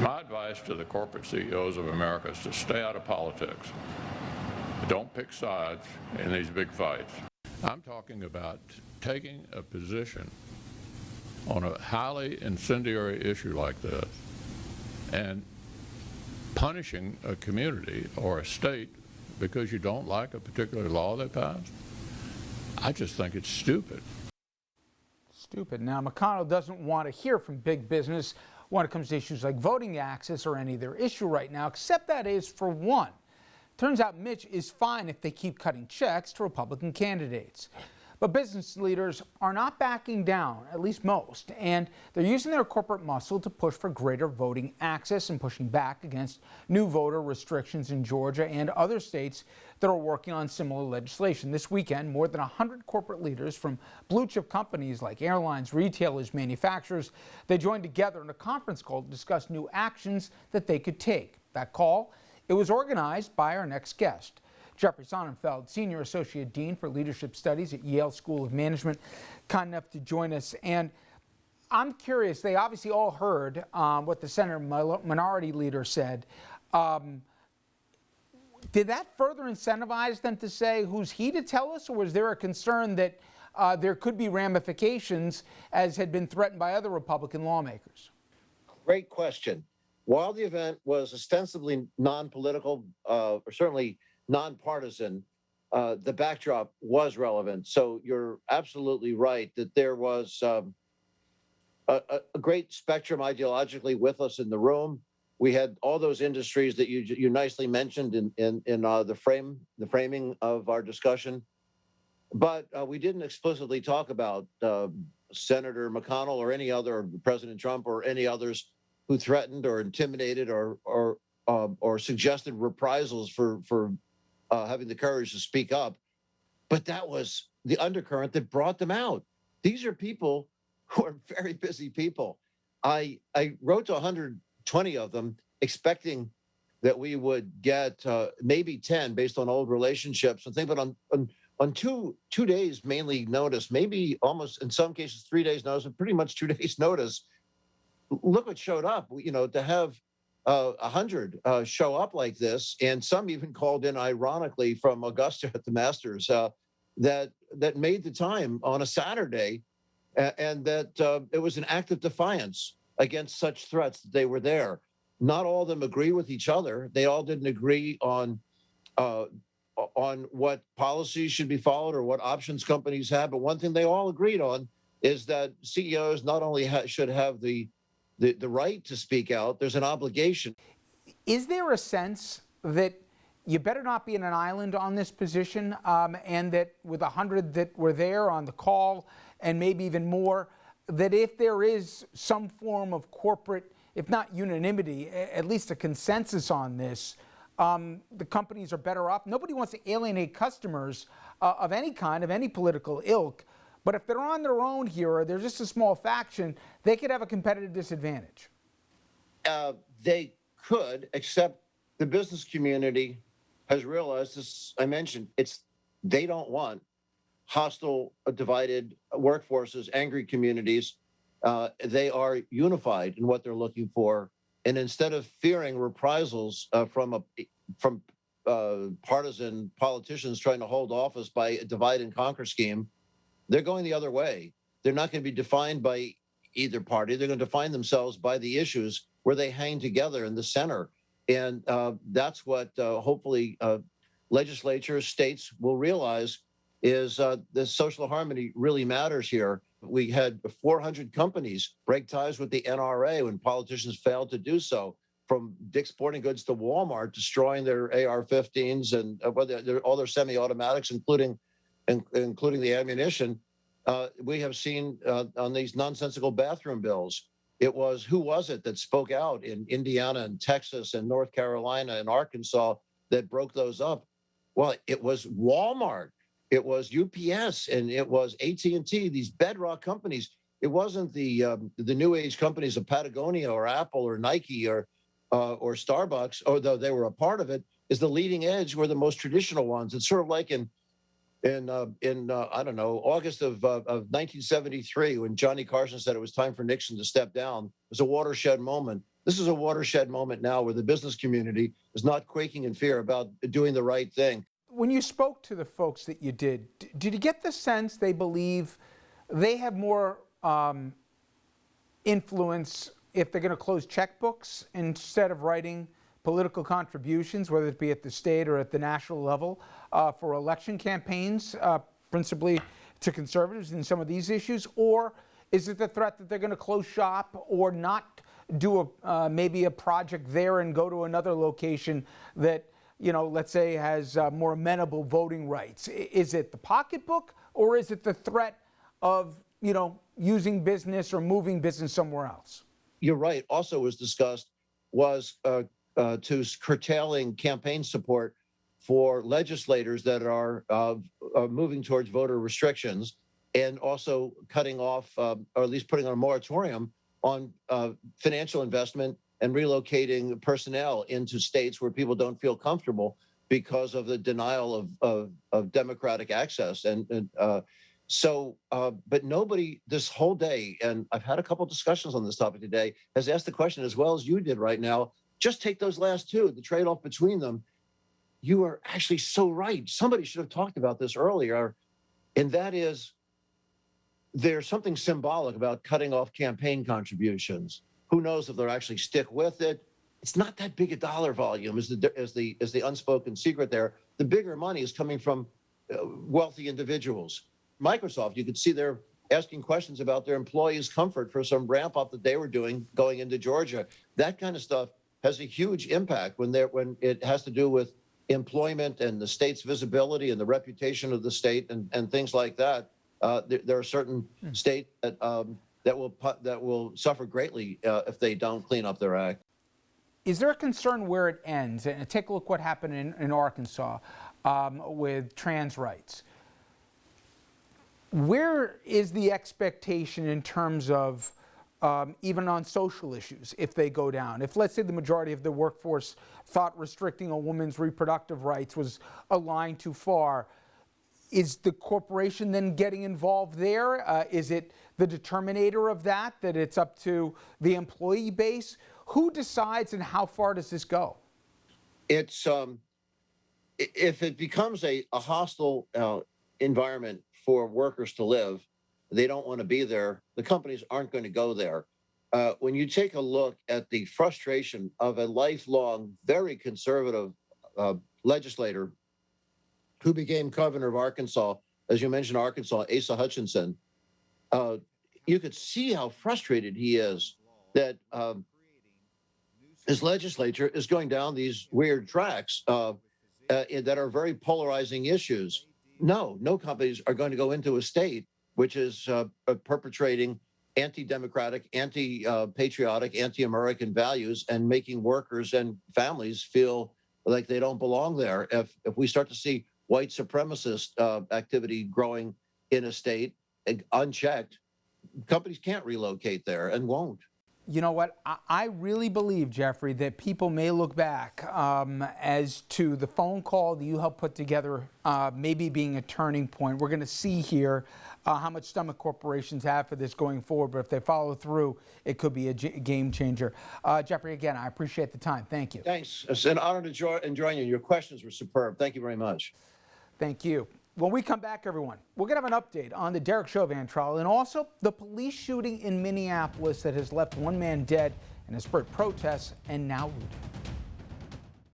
My advice to the corporate CEOs of America is to stay out of politics. Don't pick sides in these big fights. I'm talking about taking a position on a highly incendiary issue like this and punishing a community or a state because you don't like a particular law they passed. I just think it's stupid. Stupid. Now, McConnell doesn't want to hear from big business when it comes to issues like voting access or any other issue right now, except that is for one. Turns out Mitch is fine if they keep cutting checks to Republican candidates. But business leaders are not backing down, at least most, and they're using their corporate muscle to push for greater voting access and pushing back against new voter restrictions in Georgia and other states that are working on similar legislation. This weekend, more than 100 corporate leaders from blue-chip companies like airlines, retailers, manufacturers, they joined together in a conference call to discuss new actions that they could take. That call, it was organized by our next guest. Jeffrey Sonnenfeld, Senior Associate Dean for Leadership Studies at Yale School of Management, kind enough to join us. And I'm curious, they obviously all heard what the Senate Minority Leader said. Did that further incentivize them to say who's he to tell us, or was there a concern that there could be ramifications as had been threatened by other Republican lawmakers? Great question. While the event was ostensibly non-political, or certainly nonpartisan, the backdrop was relevant. So you're absolutely right that there was a great spectrum ideologically with us in the room. We had all those industries that you nicely mentioned in the framing of our discussion, but we didn't explicitly talk about Senator McConnell or any other, President Trump or any others who threatened or intimidated or suggested reprisals for having the courage to speak up. But that was the undercurrent that brought them out. These are people who are very busy people. I wrote to 120 of them expecting that we would get maybe 10 based on old relationships and things, but on two days mainly notice, maybe almost in some cases 3 days notice, but pretty much 2 days notice. Look what showed up, to have 100 show up like this, and some even called in ironically from Augusta at the Masters that made the time on a Saturday, and that it was an act of defiance against such threats that they were there. Not all of them agree with each other. They all didn't agree on what policies should be followed or what options companies have. But one thing they all agreed on is that CEOs not only should have the right to speak out, there's an obligation. Is there a sense that you better not be in an island on this position, and that with 100 that were there on the call and maybe even more, that if there is some form of corporate, if not unanimity, at least a consensus on this, the companies are better off? Nobody wants to alienate customers of any kind, of any political ilk. But if they're on their own here, or they're just a small faction, they could have a competitive disadvantage. They could, except the business community has realized this. I mentioned they don't want hostile, divided workforces, angry communities. They are unified in what they're looking for, and instead of fearing reprisals from partisan politicians trying to hold office by a divide and conquer scheme, they're going the other way. They're not going to be defined by either party. They're going to define themselves by the issues where they hang together in the center. And that's what hopefully legislatures, states will realize is the social harmony really matters here. We had 400 companies break ties with the NRA when politicians failed to do so, from Dick's Sporting Goods to Walmart, destroying their AR-15s and all their semi-automatics, including the ammunition. We have seen on these nonsensical bathroom bills, who was it that spoke out in Indiana and Texas and North Carolina and Arkansas that broke those up? Well, it was Walmart, it was UPS, and it was AT&T, these bedrock companies. It wasn't the new age companies of Patagonia or Apple or Nike or Starbucks, although they were a part of it. Is the leading edge were the most traditional ones. It's sort of like in I don't know, August of 1973, when Johnny Carson said it was time for Nixon to step down. It was a watershed moment. This is a watershed moment now where the business community is not quaking in fear about doing the right thing. When you spoke to the folks that you did you get the sense they believe they have more influence if they're going to close checkbooks instead of writing political contributions, whether it be at the state or at the national level, for election campaigns, principally to conservatives in some of these issues? Or is it the threat that they're going to close shop or not do maybe a project there and go to another location that, you know, let's say has more amenable voting rights? Is it the pocketbook, or is it the threat of, you know, using business or moving business somewhere else? You're right. Also was discussed was to curtailing campaign support for legislators that are moving towards voter restrictions, and also cutting off, or at least putting on a moratorium on financial investment and relocating personnel into states where people don't feel comfortable because of the denial of democratic access. But nobody this whole day, and I've had a couple discussions on this topic today, has asked the question as well as you did right now. Just take those last two, the trade-off between them. You are actually so right. Somebody should have talked about this earlier, and that is there's something symbolic about cutting off campaign contributions. Who knows if they'll actually stick with it? It's not that big a dollar volume is the unspoken secret there. The bigger money is coming from wealthy individuals. Microsoft, you could see they're asking questions about their employees' comfort for some ramp up that they were doing going into Georgia. That kind of stuff has a huge impact when it has to do with employment and the state's visibility and the reputation of the state and things like that. There are certain states that will suffer greatly if they don't clean up their act. Is there a concern where it ends? And take a look what happened in Arkansas with trans rights. Where is the expectation in terms of even on social issues if they go down? If, let's say, the majority of the workforce thought restricting a woman's reproductive rights was a line too far, is the corporation then getting involved there? Is it the determinator of that it's up to the employee base? Who decides, and how far does this go? It's if it becomes a hostile environment for workers to live, they don't want to be there. The companies aren't going to go there. When you take a look at the frustration of a lifelong, very conservative legislator who became governor of Arkansas, as you mentioned, Arkansas, Asa Hutchinson, you could see how frustrated he is that his legislature is going down these weird tracks that are very polarizing issues. No companies are going to go into a state which is perpetrating anti-democratic, anti-patriotic, anti-American values and making workers and families feel like they don't belong there. If we start to see white supremacist activity growing in a state unchecked, companies can't relocate there and won't. You know what? I really believe, Jeffrey, that people may look back as to the phone call that you helped put together maybe being a turning point. We're going to see here how much stomach corporations have for this going forward, but if they follow through, it could be a game changer. Jeffrey, again, I appreciate the time. Thank you. Thanks. It's an honor to join you. Your questions were superb. Thank you very much. Thank you. When we come back, everyone, we're going to have an update on the Derek Chauvin trial and also the police shooting in Minneapolis that has left one man dead and has spurred protests and now looting.